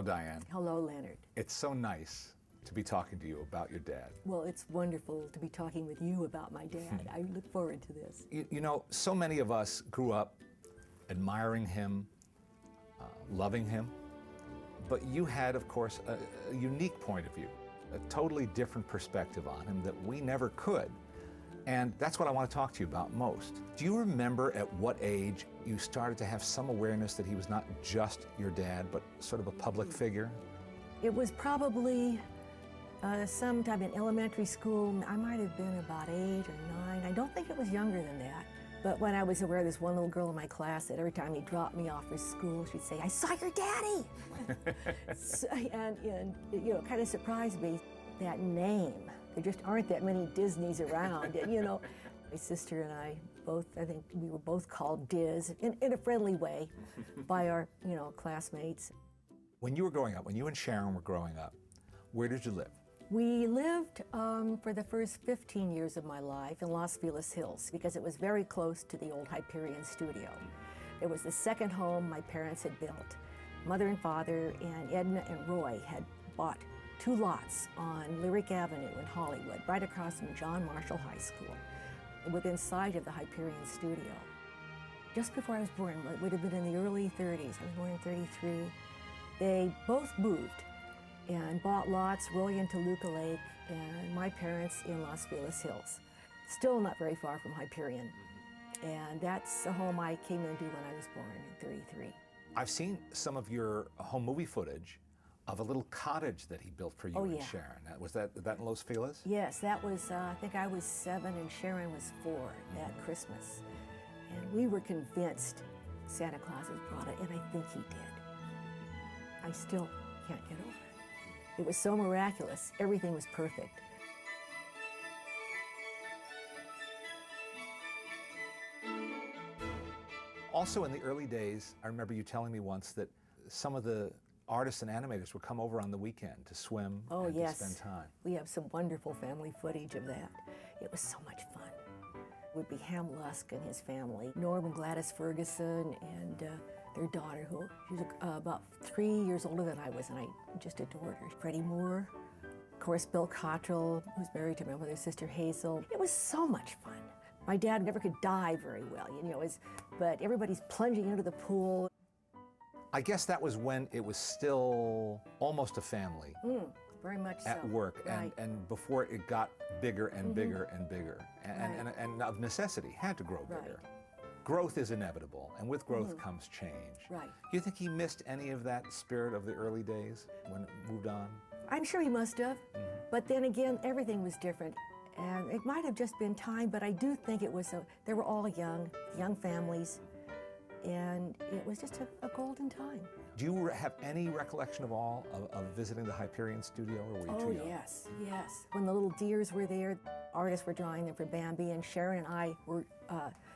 Diane. Hello, Leonard. It's so nice to be talking to you about your dad. Well, it's wonderful to be talking with you about my dad. I look forward to this. You know, so many of us grew up admiring him, loving him, but you had, of course, a unique point of view, a totally different perspective on him that we never could. And that's what I want to talk to you about most. Do you remember at what age you started to have some awareness that he was not just your dad, but sort of a public figure? It was probably sometime in elementary school. I might have been about 8 or 9. I don't think it was younger than that. But when I was aware, there's one little girl in my class that every time he dropped me off for school, she'd say, "I saw your daddy!" and you know, it kind of surprised me, that name. There just aren't that many Disneys around. And, you know, my sister and I both, I think we were both called Diz in a friendly way by our, you know, classmates. When you were growing up, when you and Sharon were growing up, where did you live? We lived for the first 15 years of my life in Los Feliz Hills because it was very close to the old Hyperion studio. It was the second home my parents had built. Mother and father and Edna and Roy had bought 2 lots on Lyric Avenue in Hollywood, right across from John Marshall High School, within sight of the Hyperion studio. Just before I was born, it would have been in the early 30s, I was born in 33, they both moved and bought lots, Roy in Toluca Lake and my parents in Los Feliz Hills. Still not very far from Hyperion. And that's the home I came into when I was born in 33. I've seen some of your home movie footage of a little cottage that he built for you and Sharon. Was that in Los Feliz? Yes, that was, I think I was 7 and Sharon was 4 that Christmas. And we were convinced Santa Claus had brought it, and I think he did. I still can't get over it. It was so miraculous. Everything was perfect. Also in the early days, I remember you telling me once that some of the artists and animators would come over on the weekend to swim and to spend time. We have some wonderful family footage of that. It was so much fun. It would be Ham Lusk and his family, Norm and Gladys Ferguson, and their daughter, who she was about 3 years older than I was, and I just adored her. Freddie Moore, of course, Bill Cottrell, who's married to my mother's sister Hazel. It was so much fun. My dad never could dive very well, you know, but everybody's plunging into the pool. I guess that was when it was still almost a family. Very much at so. work, Right. and before it got bigger and bigger and bigger, and of necessity had to grow bigger. Growth is inevitable, and with growth comes change. Right. Do you think he missed any of that spirit of the early days when it moved on? I'm sure he must have, but then again, everything was different. And it might have just been time, but I do think it was, they were all young families, and it was just a golden time. Do you have any recollection of all of visiting the Hyperion studio, or were you too young? Oh, yes. When the little deers were there, artists were drawing them for Bambi, and Sharon and I were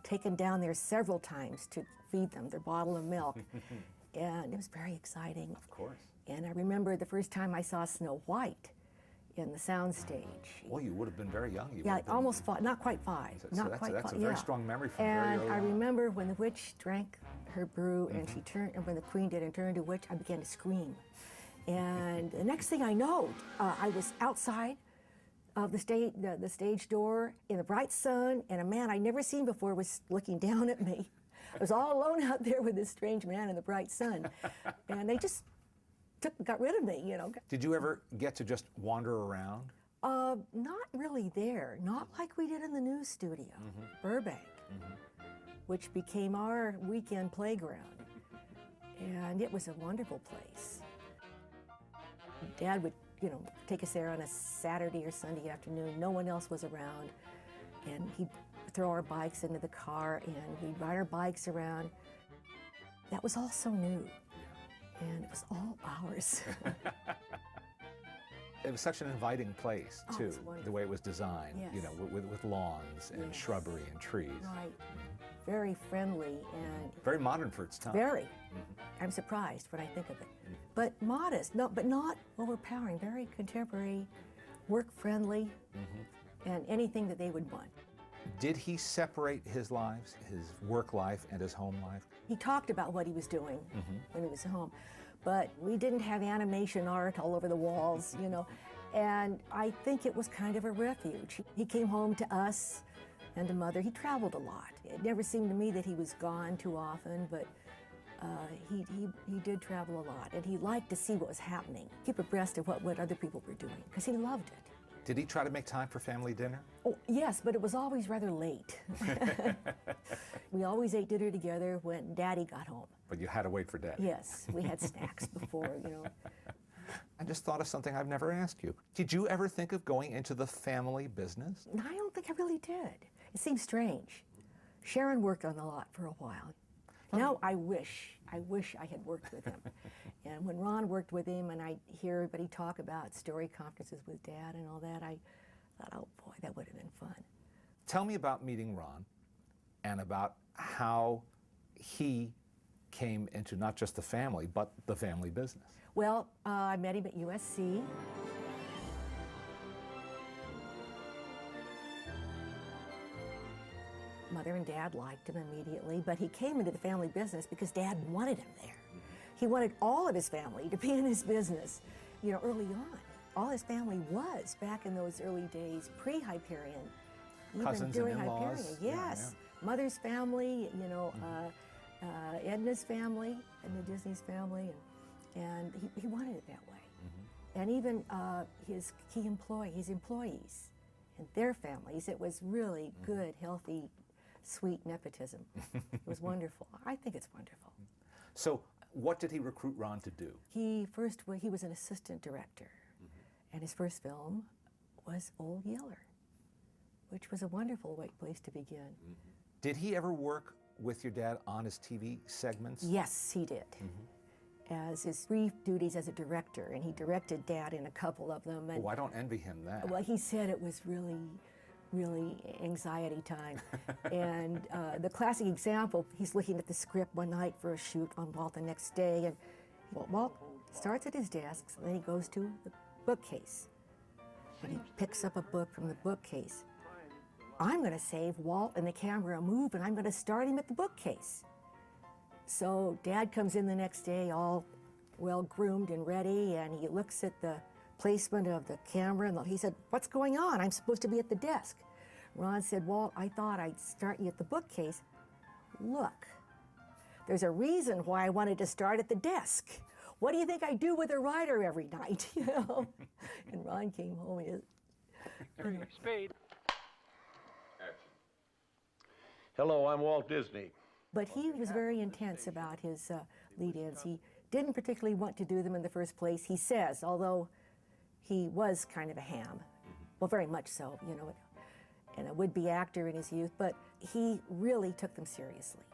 taken down there several times to feed them their bottle of milk. And it was very exciting. Of course. And I remember the first time I saw Snow White in the soundstage. Well, you would have been very young. Yeah, almost 5, not quite 5. So not that's quite a 5, very strong memory from and very early I on. remember when the witch drank her brew and she turned, and when the queen did and turned into a witch, I began to scream. And the next thing I know, I was outside of the stage door in the bright sun, and a man I'd never seen before was looking down at me. I was all alone out there with this strange man in the bright sun, and they just got rid of me, you know. Did you ever get to just wander around? Not really there, not like we did in the news studio, Burbank, which became our weekend playground. And it was a wonderful place. Dad would, you know, take us there on a Saturday or Sunday afternoon. No one else was around. And he'd throw our bikes into the car and we'd ride our bikes around. That was all so new. And it was all ours. It was such an inviting place, too, it's wonderful. the way it was designed, Yes. you know, with lawns and shrubbery and trees. Right. Very friendly and Very modern for its time. very. I'm surprised when I think of it. But modest, but not overpowering, very contemporary, work-friendly, and anything that they would want. Did he separate his lives, his work life and his home life? He talked about what he was doing when he was home, but we didn't have animation art all over the walls, you know. And I think it was kind of a refuge. He came home to us and to Mother. He traveled a lot. It never seemed to me that he was gone too often, but he did travel a lot, and he liked to see what was happening, keep abreast of what other people were doing, because he loved it. Did he try to make time for family dinner? Oh, yes, but it was always rather late. We always ate dinner together when Daddy got home. But you had to wait for Daddy. Yes, we had snacks before, you know. I just thought of something I've never asked you. Did you ever think of going into the family business? I don't think I really did. It seems strange. Sharon worked on a lot for a while. Now I wish I had worked with him. And when Ron worked with him and I hear everybody talk about story conferences with Dad and all that, I thought, oh boy, that would have been fun. Tell me about meeting Ron and about how he came into not just the family, but the family business. Well, I met him at USC. Mother and Dad liked him immediately, but he came into the family business because Dad wanted him there. He wanted all of his family to be in his business, you know, early on. All his family was back in those early days, pre-Hyperion, even Cousins during and in-laws. Hyperion. Yes, Mother's family, you know, Edna's family, Edna Disney's family, and he wanted it that way. And even his employees and their families, it was really good, healthy, sweet nepotism. It was wonderful. I think it's wonderful. So what did he recruit Ron to do? He was an assistant director, and his first film was Old Yeller, which was a wonderful place to begin. Did he ever work with your dad on his TV segments? Yes, he did. As his brief duties as a director, and he directed Dad in a couple of them. And, Oh, I don't envy him that. well, he said it was really anxiety time. And the classic example, he's looking at the script one night for a shoot on Walt the next day, and Walt starts at his desk, and then he goes to the bookcase, and he picks up a book from the bookcase. I'm going to save Walt and the camera a move, and I'm going to start him at the bookcase. So Dad comes in the next day all well groomed and ready, and he looks at the placement of the camera, and he said, "What's going on? I'm supposed to be at the desk." Ron said, "Walt, I thought I'd start you at the bookcase. Look, there's a reason why I wanted to start at the desk. What do you think I do with a writer every night?" You know? And Ron came home and Spade. Hello, I'm Walt Disney. But he was very intense about his lead-ins. He didn't particularly want to do them in the first place, he says, although he was kind of a ham. Well, very much so, you know, and a would-be actor in his youth, but he really took them seriously.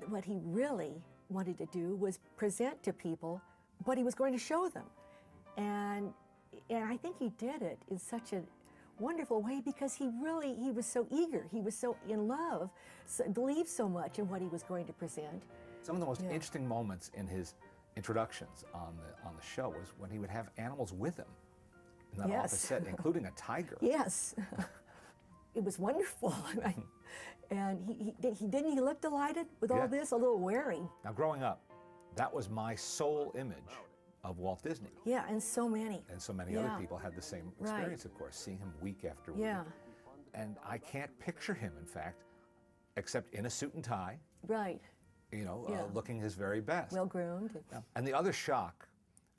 What he really wanted to do was present to people what he was going to show them. And I think he did it in such a wonderful way because he was so eager, he was so in love, believed so much in what he was going to present. Some of the most interesting moments in his introductions on the show was when he would have animals with him in that office set, including a tiger. Yes. It was wonderful. And he look delighted with all this, a little wary. Now, growing up, that was my sole image of Walt Disney. Yeah, and so many. And so many other people had the same experience, of course, seeing him week after week. Yeah. And I can't picture him, in fact, except in a suit and tie. Right. You know, looking his very best. Well groomed. And the other shock,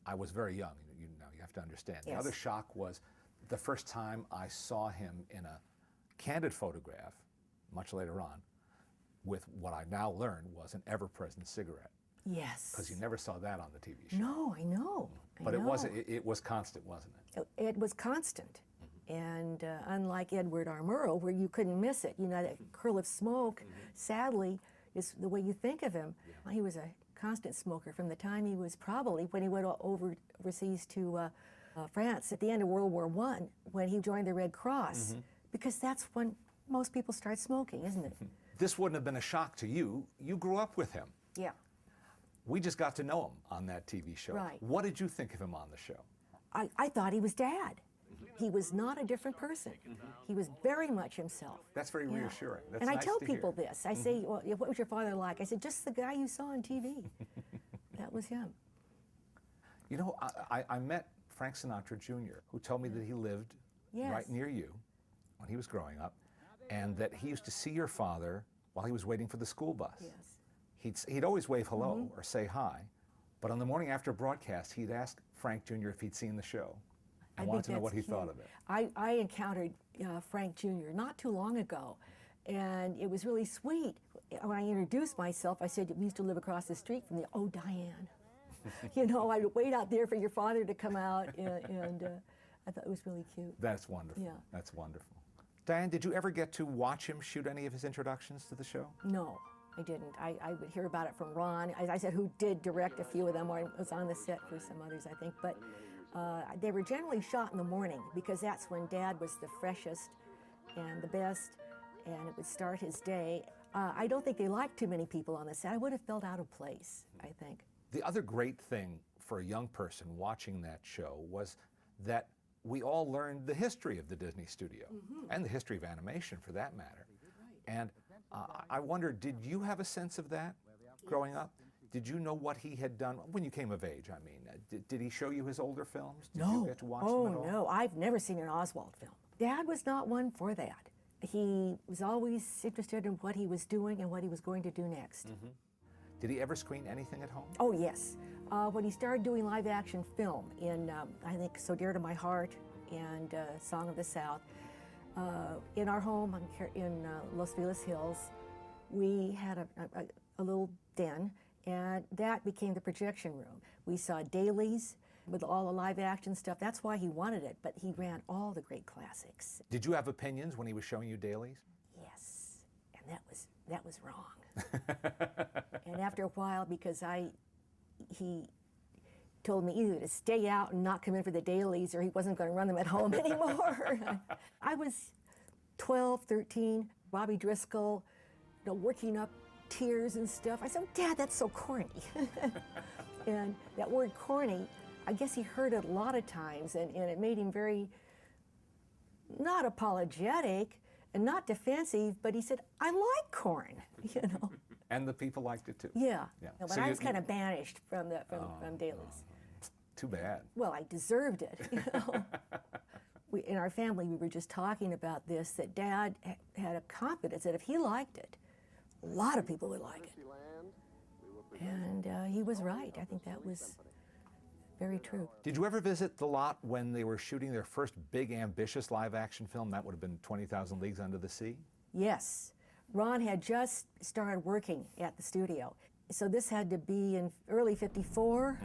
I was very young, you know, you have to understand. The other shock was the first time I saw him in a candid photograph, much later on, with what I now learn was an ever-present cigarette. Yes. Because you never saw that on the TV show. No, I know. But it was constant, wasn't it? It was constant. And unlike Edward R. Murrow, where you couldn't miss it, you know, that curl of smoke, sadly, is the way you think of him. He was a constant smoker from the time he was probably, when he went overseas to France at the end of World War I, when he joined the Red Cross, because that's when most people start smoking, isn't it? This wouldn't have been a shock to you. You grew up with him. Yeah. We just got to know him on that TV show. Right. What did you think of him on the show? I thought he was Dad. He was not a different person. He was very much himself. That's very reassuring. That's and nice I tell to people hear. this. I say, well, what was your father like? I said, just the guy you saw on TV. That was him. You know, I met Frank Sinatra Jr., who told me that he lived right near you when he was growing up, and that he used to see your father while he was waiting for the school bus. Yes. He'd always wave hello or say hi, but on the morning after broadcast, he'd ask Frank Jr. if he'd seen the show and wanted to know what he thought of it. I encountered Frank Jr. not too long ago, and it was really sweet. When I introduced myself, I said, we used to live across the street from the, oh, Diane. You know, I'd wait out there for your father to come out, and I thought it was really cute. That's wonderful. Yeah. That's wonderful. Diane, did you ever get to watch him shoot any of his introductions to the show? No, I didn't. I would hear about it from Ron, as I said, who did direct a few of them, or I was on the set for some others, I think. But they were generally shot in the morning, because that's when Dad was the freshest and the best, and it would start his day. I don't think they liked too many people on the set. I would have felt out of place, I think. The other great thing for a young person watching that show was that we all learned the history of the Disney studio, and the history of animation for that matter. And I wonder, did you have a sense of that growing up? Did you know what he had done when you came of age? I mean, did he show you his older films? Did you get to watch them at all? Oh, no, I've never seen an Oswald film. Dad was not one for that. He was always interested in what he was doing and what he was going to do next. Did he ever screen anything at home? Oh, yes. When he started doing live action film in, I think, So Dear to My Heart and Song of the South, in our home in Los Feliz Hills, we had a little den, and that became the projection room. We saw dailies with all the live action stuff. That's why he wanted it, but he ran all the great classics. Did you have opinions when he was showing you dailies? Yes, and that was wrong. And after a while, because he told me either to stay out and not come in for the dailies, or he wasn't going to run them at home anymore. I was 12, 13, Bobby Driscoll, you know, working up tears and stuff. I said, Dad, that's so corny. And that word corny, I guess he heard it a lot of times, and it made him very, not apologetic and not defensive, but he said, I like corn, you know. And the people liked it too. Yeah. Yeah. But So I was kind of banished from dailies. Too bad. Well, I deserved it, you know. In our family, we were just talking about this, that Dad had a confidence that if he liked it, a lot of people would like it. And he was right. I think that was very true. Did you ever visit the lot when they were shooting their first big, ambitious live-action film? That would have been 20,000 Leagues Under the Sea? Yes. Ron had just started working at the studio. So this had to be in early '54.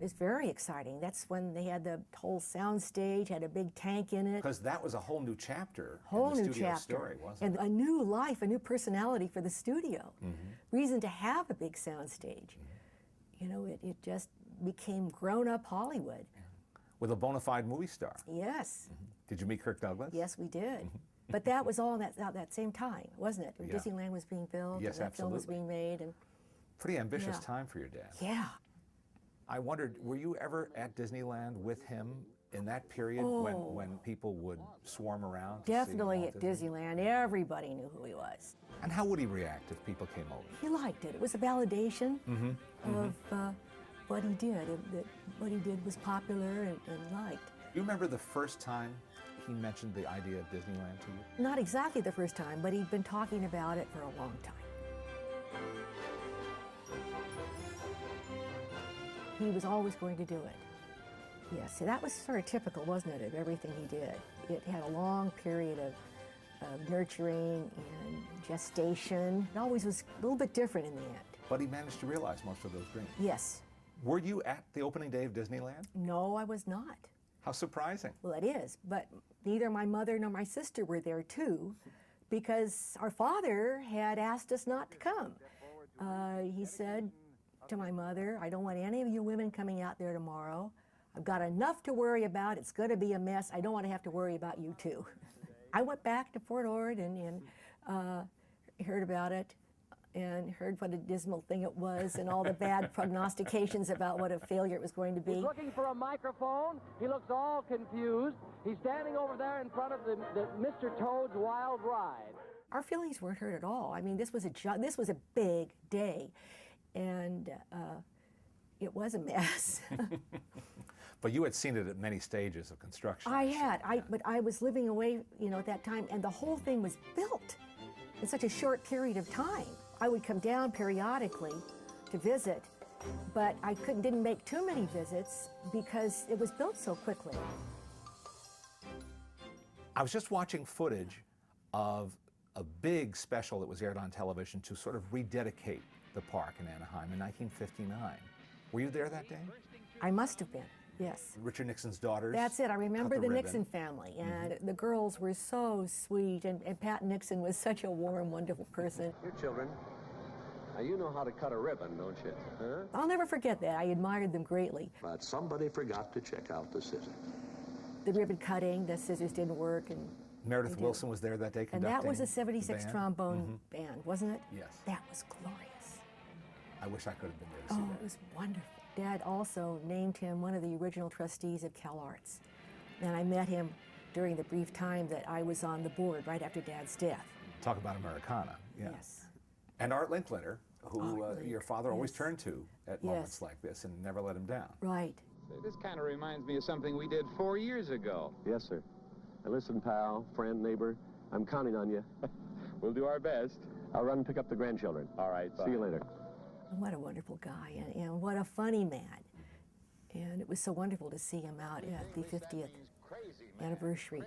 It was very exciting. That's when they had the whole sound stage, had a big tank in it. Because that was a whole new chapter Whole in the new studio chapter. story, wasn't And a new life, a new personality for the studio. Reason to have a big sound stage. You know, it just became grown-up Hollywood. With a bona fide movie star. Yes. Did you meet Kirk Douglas? Yes, we did. But that was all at that same time, wasn't it? When Yeah. Disneyland was being built, Yes, and that film was absolutely. being made, and Pretty ambitious Yeah. time for your dad. yeah. I wondered, were you ever at Disneyland with him in that period when people would swarm around? to see Definitely Walt at Disney? Disneyland, everybody knew who he was. And how would he react if people came over? He liked it. It was a validation of what he did, that what he did was popular and liked. You remember the first time he mentioned the idea of Disneyland to you? Not exactly the first time, but he'd been talking about it for a long time. He was always going to do it. Yes, see, that was sort of typical, wasn't it, of everything he did. It had a long period of nurturing and gestation. It always was a little bit different in the end. But he managed to realize most of those dreams. Yes. Were you at the opening day of Disneyland? No, I was not. How surprising. Well, it is, but neither my mother nor my sister were there too, because our father had asked us not to come. He said to my mother, I don't want any of you women coming out there tomorrow. I've got enough to worry about. It's going to be a mess. I don't want to have to worry about you too. I went back to Fort Ord and heard about it and heard what a dismal thing it was and all the bad prognostications about what a failure it was going to be. He's looking for a microphone. He looks all confused. He's standing over there in front of the Mr. Toad's Wild Ride. Our feelings weren't hurt at all. I mean, this was a big day, and It was a mess. But you had seen it at many stages of construction. I I'm sure. had, Yeah. but I was living away, at that time, and the whole thing was built in such a short period of time. I would come down periodically to visit, but I didn't make too many visits because it was built so quickly. I was just watching footage of a big special that was aired on television to sort of rededicate the park in Anaheim in 1959. Were you there that day? I must have been, yes. Richard Nixon's daughters? That's it. I remember cut the ribbon. Nixon family, and the girls were so sweet, and Pat Nixon was such a warm, wonderful person. You children, now you know how to cut a ribbon, don't you? Huh? I'll never forget that. I admired them greatly. But somebody forgot to check out the scissors. The ribbon cutting, the scissors didn't work, and Meredith They did. Wilson was there that day and conducting that was a the 76 band. trombone band, wasn't it? Yes. That was glorious. I wish I could have been there to see Oh, that. it was wonderful. Dad also named him one of the original trustees of CalArts. And I met him during the brief time that I was on the board right after Dad's death. Talk about Americana. Yeah. Yes. And Art Linkletter, who Art Link, your father always yes. turned to at Yes. moments like this and never let him down. Right. This kind of reminds me of something we did 4 years ago. Yes, sir. Now listen, pal, friend, neighbor, I'm counting on you. We'll do our best. I'll run and pick up the grandchildren. All right, See you later. What a wonderful guy, and what a funny man. And it was so wonderful to see him out at the 50th anniversary.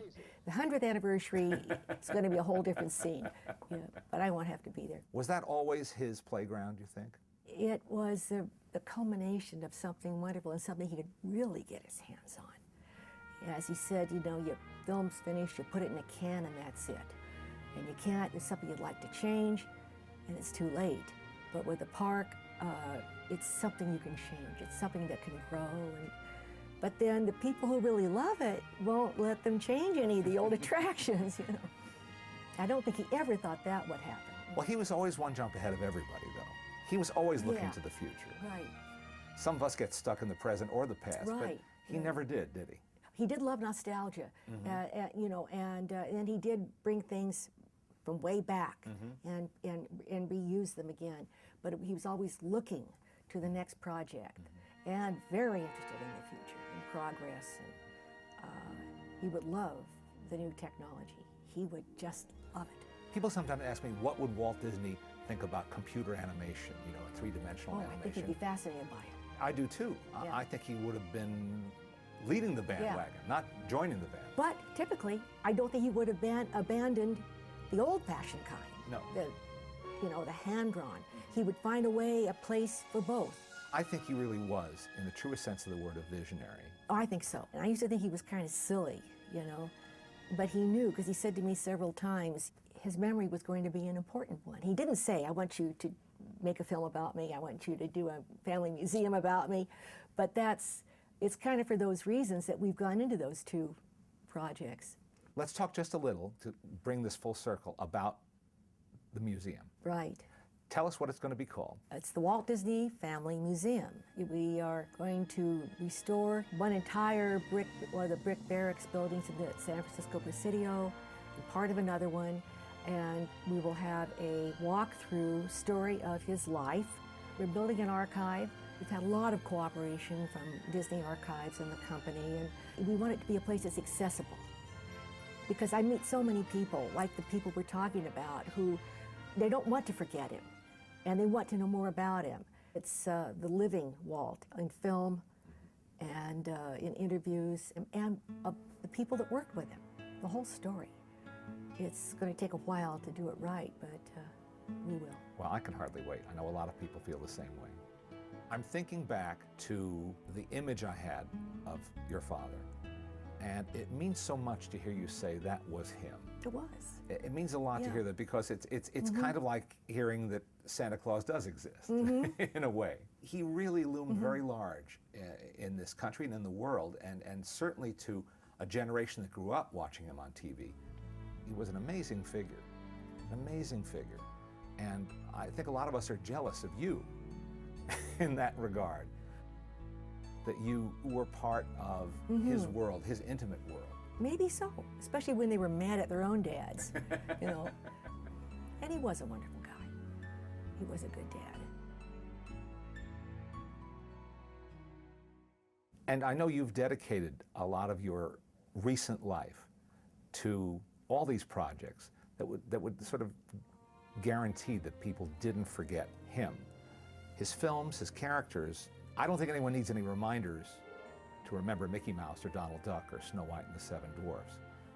The 100th anniversary, it's going to be a whole different scene. Yeah, but I won't have to be there. Was that always his playground, you think? It was the culmination of something wonderful and something he could really get his hands on. As he said, your film's finished, you put it in a can and that's it. And you can't, there's something you'd like to change, and it's too late. But with the park, it's something you can change. It's something that can grow. But then the people who really love it won't let them change any of the old attractions, I don't think he ever thought that would happen. Well, he was always one jump ahead of everybody, though. He was always looking Yeah. to the future. Right. Some of us get stuck in the present or the past, but Right. he never did he? He did love nostalgia, and he did bring things from way back and reuse them again. But he was always looking to the next project and very interested in the future and progress. And he would love the new technology. He would just love it. People sometimes ask me, what would Walt Disney think about computer animation, three-dimensional Oh, I think animation? he'd be fascinated by it. I do too. Yeah. I think he would have been leading the bandwagon, not joining the band. But typically, I don't think he would have abandoned the old-fashioned kind. No. The hand-drawn. He would find a way, a place for both. I think he really was, in the truest sense of the word, a visionary. Oh, I think so. And I used to think he was kind of silly, But he knew, because he said to me several times, his memory was going to be an important one. He didn't say, I want you to make a film about me, I want you to do a family museum about me. But it's kind of for those reasons that we've gone into those two projects. Let's talk just a little, to bring this full circle, about the museum. Right. Tell us what it's going to be called. It's the Walt Disney Family Museum. We are going to restore one entire brick barracks buildings in the San Francisco Presidio, and part of another one, and we will have a walk-through story of his life. We're building an archive. We've had a lot of cooperation from Disney Archives and the company, and we want it to be a place that's accessible. Because I meet so many people, like the people we're talking about, who they don't want to forget him, and they want to know more about him. It's the living Walt in film and in interviews, and the people that worked with him, the whole story. It's going to take a while to do it right, but we will. Well, I can hardly wait. I know a lot of people feel the same way. I'm thinking back to the image I had of your father, and it means so much to hear you say that was him. It was. It means a lot to Yeah. hear that, because it's kind of like hearing that Santa Claus does exist in a way. He really loomed very large in this country and in the world, and certainly to a generation that grew up watching him on TV. He was an amazing figure, and I think a lot of us are jealous of you in that regard, that you were part of his world, his intimate world. Maybe so, especially when they were mad at their own dads, And he was a wonderful guy. He was a good dad. And I know you've dedicated a lot of your recent life to all these projects that would sort of guarantee that people didn't forget him. His films, his characters, I don't think anyone needs any reminders to remember Mickey Mouse or Donald Duck or Snow White and the Seven Dwarfs.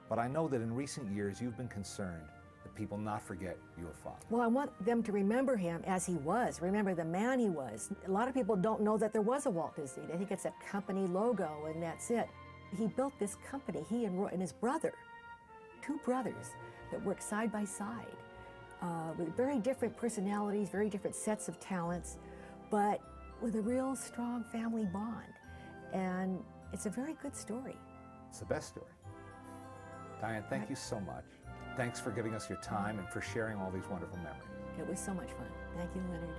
But I know that in recent years you've been concerned that people not forget your father. Well, I want them to remember him as he was, remember the man he was. A lot of people don't know that there was a Walt Disney. They think it's a company logo and that's it. He built this company, he and Roy and his brother, two brothers that worked side by side with very different personalities, very different sets of talents, but with a real strong family bond. And it's a very good story. It's the best story. Diane, thank you so much. Thanks for giving us your time and for sharing all these wonderful memories. It was so much fun. Thank you, Leonard.